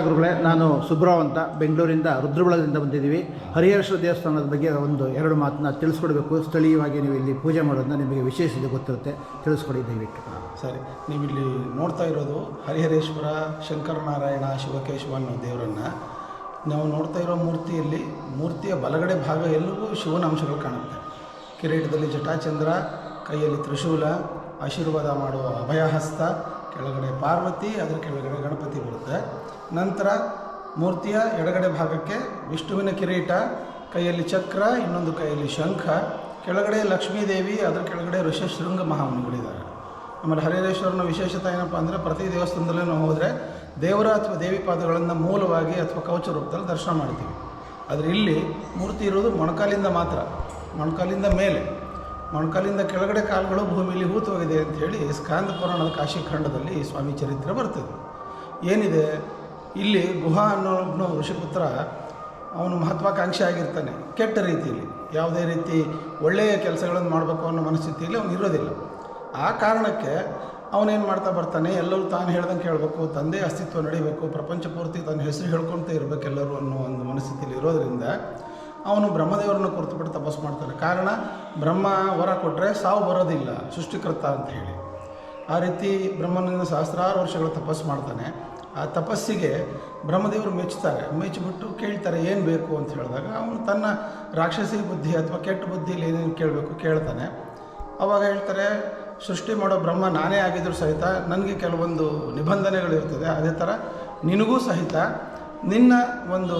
ಗುರುಗಳೇ, ನಾನು ಸುಬ್ರಾವ್ ಅಂತ ಬೆಂಗಳೂರಿಂದ ರುದ್ರಬಳದಿಂದ ಬಂದಿದ್ದೀವಿ. ಹರಿಹರೇಶ್ವರ ದೇವಸ್ಥಾನದ ಬಗ್ಗೆ ಒಂದು ಎರಡು ಮಾತನ್ನ ತಿಳಿಸ್ಕೊಡ್ಬೇಕು. ಸ್ಥಳೀಯವಾಗಿ ನೀವು ಇಲ್ಲಿ ಪೂಜೆ ಮಾಡೋದನ್ನ ನಿಮಗೆ ವಿಶೇಷತೆ ಗೊತ್ತಿರುತ್ತೆ, ತಿಳಿಸ್ಕೊಡಿ ದಯವಿಟ್ಟು. ಸರಿ, ನೀವಿಲ್ಲಿ ನೋಡ್ತಾ ಇರೋದು ಹರಿಹರೇಶ್ವರ ಶಂಕರನಾರಾಯಣ ಶಿವಕೇಶವ ಅನ್ನೋ ದೇವರನ್ನು ನಾವು ನೋಡ್ತಾ ಇರೋ ಮೂರ್ತಿಯ ಬಲಗಡೆ ಭಾಗ ಎಲ್ಲವೂ ಶಿವನ ಅಂಶಗಳು ಕಾಣುತ್ತೆ. ಕಿರೀಟದಲ್ಲಿ ಜಟಾಚಂದ್ರ, ಕೈಯಲ್ಲಿ ತ್ರಿಶೂಲ, ಆಶೀರ್ವಾದ ಮಾಡುವ ಅಭಯಹಸ್ತ, ಕೆಳಗಡೆ ಪಾರ್ವತಿ, ಅದರ ಕೆಳಗಡೆ ಗಣಪತಿ ಬರುತ್ತೆ. ನಂತರ ಮೂರ್ತಿಯ ಎಡಗಡೆ ಭಾಗಕ್ಕೆ ವಿಷ್ಣುವಿನ ಕಿರೀಟ, ಕೈಯಲ್ಲಿ ಚಕ್ರ, ಇನ್ನೊಂದು ಕೈಯಲ್ಲಿ ಶಂಖ, ಕೆಳಗಡೆ ಲಕ್ಷ್ಮೀದೇವಿ, ಅದರ ಕೆಳಗಡೆ ಋಷಶೃಂಗ ಮಹಾಮುನಿಗಳಿದ್ದಾರೆ. ಆಮೇಲೆ ಹರಿಹರೇಶ್ವರನ ವಿಶೇಷತೆ ಏನಪ್ಪ ಅಂದರೆ, ಪ್ರತಿ ದೇವಸ್ಥಾನದಲ್ಲೇ ನಾವು ಹೋದರೆ ದೇವರ ಅಥವಾ ದೇವಿ ಪಾದಗಳನ್ನು ಮೂಲವಾಗಿ ಅಥವಾ ಕವಚ ರೂಪದಲ್ಲಿ ದರ್ಶನ ಮಾಡ್ತೀವಿ. ಆದರೆ ಇಲ್ಲಿ ಮೂರ್ತಿ ಇರೋದು ಮೊಣಕಾಲಿಂದ ಮಾತ್ರ, ಮೊಣಕಾಲಿಂದ ಮೇಲೆ, ಮೊಣಕಾಲಿಂದ ಕೆಳಗಡೆ ಕಾಲುಗಳು ಭೂಮಿಯಲ್ಲಿ ಹೂತೋಗಿದೆ ಅಂಥೇಳಿ ಸ್ಕಾಂದ ಪುರಾಣದ ಕಾಶಿಖಂಡದಲ್ಲಿ ಈ ಸ್ವಾಮಿ ಚರಿತ್ರೆ ಬರ್ತದೆ. ಏನಿದೆ ಇಲ್ಲಿ, ಗುಹಾ ಅನ್ನೋ ಋಷಿಪುತ್ರ ಅವನು ಮಹತ್ವಾಕಾಂಕ್ಷಿ ಆಗಿರ್ತಾನೆ. ಕೆಟ್ಟ ರೀತಿಯಲ್ಲಿ ಯಾವುದೇ ರೀತಿ ಒಳ್ಳೆಯ ಕೆಲಸಗಳನ್ನು ಮಾಡಬೇಕು ಅನ್ನೋ ಮನಸ್ಥಿತಿಯಲ್ಲಿ ಅವನು ಇರೋದಿಲ್ಲ. ಆ ಕಾರಣಕ್ಕೆ ಅವನೇನು ಮಾಡ್ತಾ ಬರ್ತಾನೆ, ಎಲ್ಲರೂ ತಾನು ಹೇಳ್ದಂಗೆ ಕೇಳಬೇಕು, ತಂದೆ ಅಸ್ತಿತ್ವ ನಡೀಬೇಕು, ಪ್ರಪಂಚ ಪೂರ್ತಿ ತನ್ನ ಹೆಸರು ಹೇಳ್ಕೊಳ್ತಾ ಇರಬೇಕು ಎಲ್ಲರೂ ಅನ್ನೋ ಒಂದು ಮನಸ್ಥಿತಿಯಲ್ಲಿ ಇರೋದರಿಂದ ಅವನು ಬ್ರಹ್ಮದೇವರನ್ನು ಕುರಿತುಬಿಟ್ಟು ತಪಸ್ಸು ಮಾಡ್ತಾನೆ. ಕಾರಣ, ಬ್ರಹ್ಮ ವರ ಕೊಟ್ಟರೆ ಸಾವು ಬರೋದಿಲ್ಲ, ಸೃಷ್ಟಿಕರ್ತ ಅಂತ ಹೇಳಿ. ಆ ರೀತಿ ಬ್ರಹ್ಮನಿಂದ ಸಹಸ್ರಾರು ವರ್ಷಗಳ ತಪಸ್ಸು ಮಾಡ್ತಾನೆ. ಆ ತಪಸ್ಸಿಗೆ ಬ್ರಹ್ಮದೇವರು ಮೆಚ್ಚಿಬಿಟ್ಟು ಕೇಳ್ತಾರೆ ಏನು ಬೇಕು ಅಂತ ಹೇಳಿದಾಗ ಅವನು ತನ್ನ ರಾಕ್ಷಸಿ ಬುದ್ಧಿ ಅಥವಾ ಕೆಟ್ಟ ಬುದ್ಧಿಯಲ್ಲಿ ಏನೇನು ಕೇಳಬೇಕು ಕೇಳ್ತಾನೆ. ಆವಾಗ ಹೇಳ್ತಾರೆ, ಸೃಷ್ಟಿ ಮಾಡೋ ಬ್ರಹ್ಮ ನಾನೇ ಆಗಿದ್ದರೂ ಸಹಿತ ನನಗೆ ಕೆಲವೊಂದು ನಿಬಂಧನೆಗಳಿರ್ತದೆ, ಅದೇ ಥರ ನಿನಗೂ ಸಹಿತ ನಿನ್ನ ಒಂದು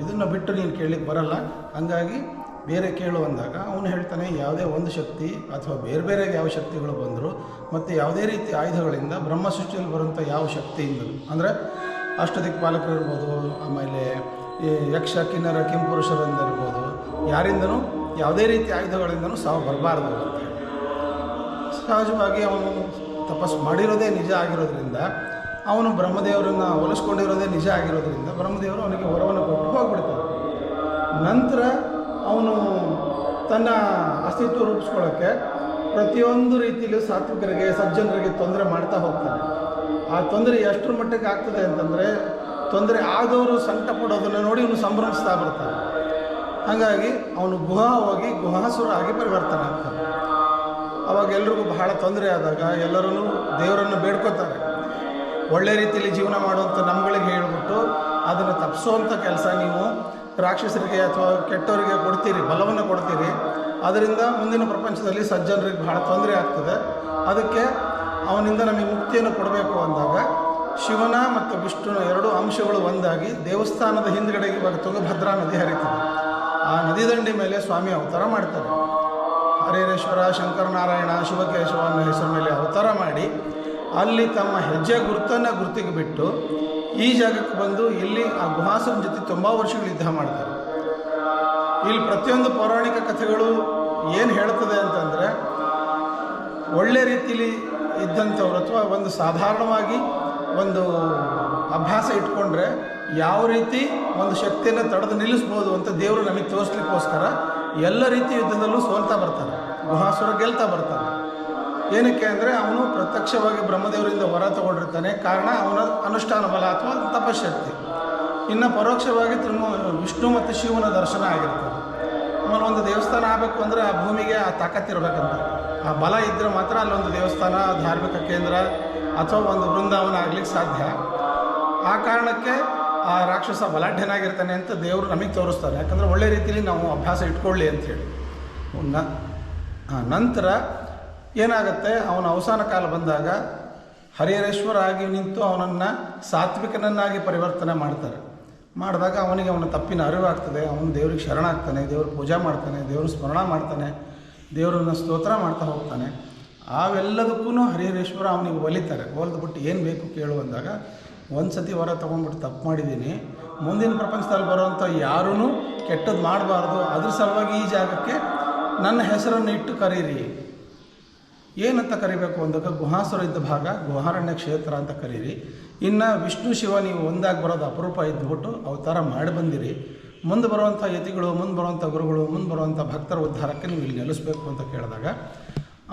ಇದನ್ನು ಬಿಟ್ಟು ನೀನು ಕೇಳಲಿಕ್ಕೆ ಬರಲ್ಲ, ಹಂಗಾಗಿ ಬೇರೆ ಕೇಳು ಅಂದಾಗ ಅವನು ಹೇಳ್ತಾನೆ, ಯಾವುದೇ ಒಂದು ಶಕ್ತಿ ಅಥವಾ ಬೇರೆ ಯಾವ ಶಕ್ತಿಗಳು ಬಂದರೂ ಮತ್ತು ಯಾವುದೇ ರೀತಿ ಆಯುಧಗಳಿಂದ ಬ್ರಹ್ಮ ಸೃಷ್ಟಿಯಲ್ಲಿ ಬರುವಂಥ ಯಾವ ಶಕ್ತಿಯಿಂದಲೂ, ಅಂದರೆ ಅಷ್ಟದಿಕ್ಪಾಲಕರು ಇರ್ಬೋದು, ಆಮೇಲೆ ಈ ಯಕ್ಷ ಕಿನ್ನರ ಕಿಂಪುರುಷರಿಂದ ಇರ್ಬೋದು, ಯಾರಿಂದನೂ ಯಾವುದೇ ರೀತಿ ಆಯುಧಗಳಿಂದನೂ ಸಾವು ಬರಬಾರ್ದು ಅಂತ ಹೇಳಿ. ಸಹಜವಾಗಿ ಅವನು ತಪಸ್ಸು ಮಾಡಿರೋದೇ ನಿಜ ಆಗಿರೋದ್ರಿಂದ, ಅವನು ಬ್ರಹ್ಮದೇವರನ್ನು ಹೋಲಿಸ್ಕೊಂಡಿರೋದೇ ನಿಜ ಆಗಿರೋದ್ರಿಂದ ಬ್ರಹ್ಮದೇವರು ಅವನಿಗೆ ವರವನ್ನು ಕೊಟ್ಟು ಹೋಗ್ಬಿಡ್ತಾರೆ. ನಂತರ ಅವನು ತನ್ನ ಅಸ್ತಿತ್ವ ರೂಪಿಸ್ಕೊಳ್ಳೋಕ್ಕೆ ಪ್ರತಿಯೊಂದು ರೀತಿಯಲ್ಲೂ ಸಾತ್ವಿಕರಿಗೆ ಸಜ್ಜನರಿಗೆ ತೊಂದರೆ ಮಾಡ್ತಾ ಹೋಗ್ತಾನೆ. ಆ ತೊಂದರೆ ಎಷ್ಟರ ಮಟ್ಟಿಗೆ ಆಗ್ತದೆ ಅಂತಂದರೆ, ತೊಂದರೆ ಆದವರು ಸಂಕಟ ಪಡೋದನ್ನು ನೋಡಿ ಇವನು ಸಂಭ್ರಮಿಸ್ತಾ ಬರ್ತಾನೆ. ಹಾಗಾಗಿ ಅವನು ಹೋಗಿ ಗುಹಾಸುರ ಆಗಿ ಪರಿವರ್ತನೆ ಆಗ್ತಾನೆ. ಅವಾಗ ಎಲ್ರಿಗೂ ಬಹಳ ತೊಂದರೆ ಆದಾಗ ಎಲ್ಲರೂ ದೇವರನ್ನು ಬೇಡ್ಕೋತಾರೆ. ಒಳ್ಳೆ ರೀತಿಯಲ್ಲಿ ಜೀವನ ಮಾಡುವಂಥ ನಮ್ಗಳಿಗೆ ಹೇಳ್ಬಿಟ್ಟು ಅದನ್ನು ತಪ್ಪಿಸೋವಂಥ ಕೆಲಸ ನೀವು ರಾಕ್ಷಸರಿಗೆ ಅಥವಾ ಕೆಟ್ಟವರಿಗೆ ಕೊಡ್ತೀರಿ, ಬಲವನ್ನು ಕೊಡ್ತೀರಿ, ಅದರಿಂದ ಮುಂದಿನ ಪ್ರಪಂಚದಲ್ಲಿ ಸಜ್ಜನರಿಗೆ ಬಹಳ ತೊಂದರೆ ಆಗ್ತದೆ, ಅದಕ್ಕೆ ಅವನಿಂದ ನಮಗೆ ಮುಕ್ತಿಯನ್ನು ಕೊಡಬೇಕು ಅಂದಾಗ ಶಿವನ ಮತ್ತು ವಿಷ್ಣುನ ಎರಡು ಅಂಶಗಳು ಒಂದಾಗಿ ದೇವಸ್ಥಾನದ ಹಿಂದುಗಡೆಗೆ ಇವಾಗ ತುಂಗಭದ್ರಾ ನದಿ ಹರಿತದೆ. ಆ ನದಿ ದಂಡಿ ಮೇಲೆ ಸ್ವಾಮಿ ಅವತಾರ ಮಾಡ್ತಾರೆ. ಹರಿಹರೇಶ್ವರ ಶಂಕರನಾರಾಯಣ ಶಿವಕೇಶವ ಅನ್ನೋ ಹೆಸರು ಮೇಲೆ ಅವತಾರ ಮಾಡಿ ಅಲ್ಲಿ ತಮ್ಮ ಹೆಜ್ಜೆ ಗುರುತಿಗೆ ಬಿಟ್ಟು ಈ ಜಾಗಕ್ಕೆ ಬಂದು ಇಲ್ಲಿ ಆ ಗುಹಾಸುರನ ಜೊತೆ ತುಂಬ ವರ್ಷಗಳು ಯುದ್ಧ ಮಾಡ್ತಾರೆ. ಇಲ್ಲಿ ಪ್ರತಿಯೊಂದು ಪೌರಾಣಿಕ ಕಥೆಗಳು ಏನು ಹೇಳ್ತದೆ ಅಂತಂದರೆ, ಒಳ್ಳೆ ರೀತಿಯಲ್ಲಿ ಇದ್ದಂಥವ್ರು ಅಥವಾ ಒಂದು ಸಾಧಾರಣವಾಗಿ ಒಂದು ಅಭ್ಯಾಸ ಇಟ್ಕೊಂಡ್ರೆ ಯಾವ ರೀತಿ ಒಂದು ಶಕ್ತಿಯನ್ನು ತಡೆದು ನಿಲ್ಲಿಸ್ಬೋದು ಅಂತ ದೇವರು ನಮಗೆ ತೋರಿಸ್ಲಿಕ್ಕೋಸ್ಕರ ಎಲ್ಲ ರೀತಿ ಯುದ್ಧದಲ್ಲೂ ಸೋಲ್ತಾ ಬರ್ತಾನೆ. ಗುಹಾಸುರ ಗೆಲ್ತಾ ಬರ್ತಾನೆ. ಏನಕ್ಕೆ ಅಂದರೆ ಅವನು ಪ್ರತ್ಯಕ್ಷವಾಗಿ ಬ್ರಹ್ಮದೇವರಿಂದ ವರ ತಗೊಂಡಿರ್ತಾನೆ, ಕಾರಣ ಅವನ ಅನುಷ್ಠಾನ ಬಲ ಅಥವಾ ತಪಶಕ್ತಿ. ಇನ್ನು ಪರೋಕ್ಷವಾಗಿ ವಿಷ್ಣು ಮತ್ತು ಶಿವನ ದರ್ಶನ ಆಗಿರ್ತದೆ. ಆಮೇಲೆ ಒಂದು ದೇವಸ್ಥಾನ ಆಗಬೇಕು ಅಂದರೆ ಆ ಭೂಮಿಗೆ ಆ ತಾಕತ್ತಿರಬೇಕಂತ, ಆ ಬಲ ಇದ್ದರೆ ಮಾತ್ರ ಅಲ್ಲೊಂದು ದೇವಸ್ಥಾನ, ಧಾರ್ಮಿಕ ಕೇಂದ್ರ ಅಥವಾ ಒಂದು ಬೃಂದಾವನ ಆಗಲಿಕ್ಕೆ ಸಾಧ್ಯ. ಆ ಕಾರಣಕ್ಕೆ ಆ ರಾಕ್ಷಸ ಬಲಾಢ್ಯನಾಗಿರ್ತಾನೆ ಅಂತ ದೇವರು ನಮಗೆ ತೋರಿಸ್ತಾರೆ. ಯಾಕಂದರೆ ಒಳ್ಳೆ ರೀತಿಯಲ್ಲಿ ನಾವು ಅಭ್ಯಾಸ ಇಟ್ಕೊಳ್ಳಿ ಅಂಥೇಳಿ. ನಂತರ ಏನಾಗುತ್ತೆ, ಅವನ ಅವಸಾನ ಕಾಲ ಬಂದಾಗ ಹರಿಹರೇಶ್ವರ ಆಗಿ ನಿಂತು ಅವನನ್ನು ಸಾತ್ವಿಕನನ್ನಾಗಿ ಪರಿವರ್ತನೆ ಮಾಡಿದಾಗ ಅವನಿಗೆ ಅವನ ತಪ್ಪಿನ ಅರಿವಾಗ್ತದೆ. ಅವನು ದೇವ್ರಿಗೆ ಶರಣಾಗ್ತಾನೆ, ದೇವ್ರ ಪೂಜಾ ಮಾಡ್ತಾನೆ, ದೇವ್ರ ಸ್ಮರಣ ಮಾಡ್ತಾನೆ, ದೇವರನ್ನು ಸ್ತೋತ್ರ ಮಾಡ್ತಾ ಹೋಗ್ತಾನೆ. ಅವೆಲ್ಲದಕ್ಕೂ ಹರಿಹರೇಶ್ವರ ಅವನಿಗೆ ಒಲಿದ್ಬಿಟ್ಟು ಏನು ಬೇಕು ಕೇಳು ಅಂದಾಗ, ಒಂದು ಸತಿ ವರ ತೊಗೊಂಡ್ಬಿಟ್ಟು ತಪ್ಪು ಮಾಡಿದ್ದೀನಿ, ಮುಂದಿನ ಪ್ರಪಂಚದಲ್ಲಿ ಬರುವಂಥ ಯಾರೂ ಕೆಟ್ಟದ್ದು ಮಾಡಬಾರ್ದು, ಅದ್ರ ಸಲುವಾಗಿ ಈ ಜಾಗಕ್ಕೆ ನನ್ನ ಹೆಸರನ್ನು ಇಟ್ಟು ಕರೀರಿ. ಏನಂತ ಕರಿಬೇಕು ಅಂದಾಗ, ಗುಹಾಸುರ ಇದ್ದ ಭಾಗ ಗುಹಾರಣ್ಯ ಕ್ಷೇತ್ರ ಅಂತ ಕರೀರಿ. ಇನ್ನು ವಿಷ್ಣು ಶಿವ ನೀವು ಒಂದಾಗಿ ಬರೋದು ಅಪರೂಪ ಇದ್ದುಬಿಟ್ಟು ಅವತಾರ ಮಾಡಿ ಬಂದಿರಿ. ಮುಂದೆ ಬರುವಂಥ ಯತಿಗಳು, ಮುಂದೆ ಬರುವಂಥ ಗುರುಗಳು, ಮುಂದೆ ಬರುವಂಥ ಭಕ್ತರ ಉದ್ಧಾರಕ್ಕೆ ನೀವು ಇಲ್ಲಿ ನೆಲೆಸಬೇಕು ಅಂತ ಕೇಳಿದಾಗ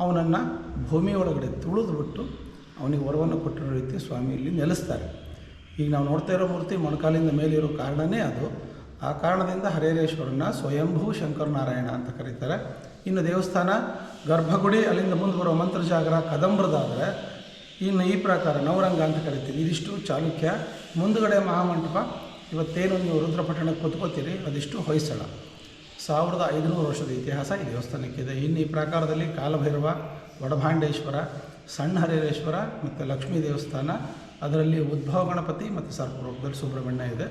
ಅವನನ್ನು ಭೂಮಿಯೊಳಗಡೆ ತುಳಿದುಬಿಟ್ಟು ಅವನಿಗೆ ವರವನ್ನು ಕೊಟ್ಟಿರೋ ರೀತಿ ಸ್ವಾಮಿ ಇಲ್ಲಿ ನೆಲೆಸ್ತಾರೆ. ಈಗ ನಾವು ನೋಡ್ತಾ ಇರೋ ಮೂರ್ತಿ ಮೊಣಕಾಲಿಂದ ಮೇಲಿರೋ ಕಾರಣವೇ ಅದು. ಆ ಕಾರಣದಿಂದ ಹರಿಹರೇಶ್ವರನ ಸ್ವಯಂಭೂ ಶಂಕರನಾರಾಯಣ ಅಂತ ಕರೀತಾರೆ. ಇನ್ನು ದೇವಸ್ಥಾನ ಗರ್ಭಗುಡಿ, ಅಲ್ಲಿಂದ ಮುಂದೆ ಬರೋ ಮಂತ್ರಜಾಗರ ಕದಂಬರದಾದರೆ ಇನ್ನು ಈ ಪ್ರಕಾರ ನವರಂಗ ಅಂತ ಕರಿತೀವಿ. ಇದಿಷ್ಟು ಚಾಲುಕ್ಯ. ಮುಂದುಗಡೆ ಮಹಾಮಂಟಪ, ಇವತ್ತೇನು ನೀವು ರುದ್ರಪಟ್ಟಣಕ್ಕೆ ಕೂತ್ಕೋತೀರಿ ಅದಿಷ್ಟು ಹೊಯ್ಸಳ. 1500 ವರ್ಷದ ಇತಿಹಾಸ ಈ ದೇವಸ್ಥಾನಕ್ಕಿದೆ. ಇನ್ನು ಈ ಪ್ರಾಕಾರದಲ್ಲಿ ಕಾಲಭೈರವ, ವಡಭಾಂಡೇಶ್ವರ, ಸಣ್ಣ ಹರಿಹರೇಶ್ವರ ಮತ್ತು ಲಕ್ಷ್ಮೀ ದೇವಸ್ಥಾನ, ಅದರಲ್ಲಿ ಉದ್ಭವ ಗಣಪತಿ ಮತ್ತು ಸರ್ಪರೂಪದಲ್ಲಿ ಸುಬ್ರಹ್ಮಣ್ಯ ಇದೆ.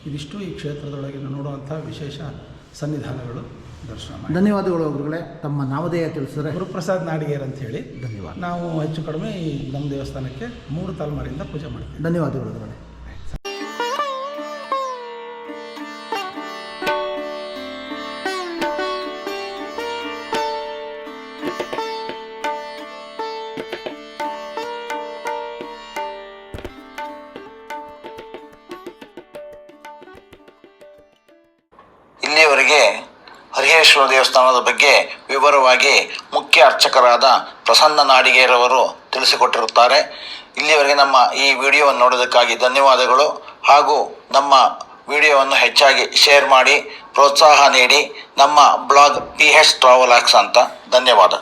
ಇದಿಷ್ಟು ಈ ಕ್ಷೇತ್ರದೊಳಗೆ ನೋಡುವಂಥ ವಿಶೇಷ ಸನ್ನಿಧಾನಗಳು. ದರ್ಶನ ಮಾಡಿ. ಧನ್ಯವಾದಗಳು ಗುರುಗಳೇ. ತಮ್ಮ ನಾಮಧೇಯ ತಿಳಿಸಿದ್ರೆ? ಗುರುಪ್ರಸಾದ್ ನಾಡಿಗೇರ್ ಅಂತ ಹೇಳಿ. ಧನ್ಯವಾದ. ನಾವು ಹೆಚ್ಚು ಕಡಿಮೆ ಈ ನಮ್ಮ ದೇವಸ್ಥಾನಕ್ಕೆ 3 ತಲೆಮಾರಿಂದ ಪೂಜೆ ಮಾಡ್ತೀವಿ. ಧನ್ಯವಾದಗಳು ಗುರುಗಳೇ. ಇಲ್ಲಿಯವರೆಗೆ ಹರಿಹರೇಶ್ವರ ದೇವಸ್ಥಾನದ ಬಗ್ಗೆ ವಿವರವಾಗಿ ಮುಖ್ಯ ಅರ್ಚಕರಾದ ಪ್ರಸನ್ನ ನಾಡಿಗೇರವರು ತಿಳಿಸಿಕೊಟ್ಟಿರುತ್ತಾರೆ. ಇಲ್ಲಿಯವರೆಗೆ ನಮ್ಮ ಈ ವಿಡಿಯೋವನ್ನು ನೋಡೋದಕ್ಕಾಗಿ ಧನ್ಯವಾದಗಳು. ಹಾಗೂ ನಮ್ಮ ವಿಡಿಯೋವನ್ನು ಹೆಚ್ಚಾಗಿ ಶೇರ್ ಮಾಡಿ ಪ್ರೋತ್ಸಾಹ ನೀಡಿ. ನಮ್ಮ ಬ್ಲಾಗ್ PH ಟ್ರಾವೆಲಾಗ್ಸ್ ಅಂತ. ಧನ್ಯವಾದ.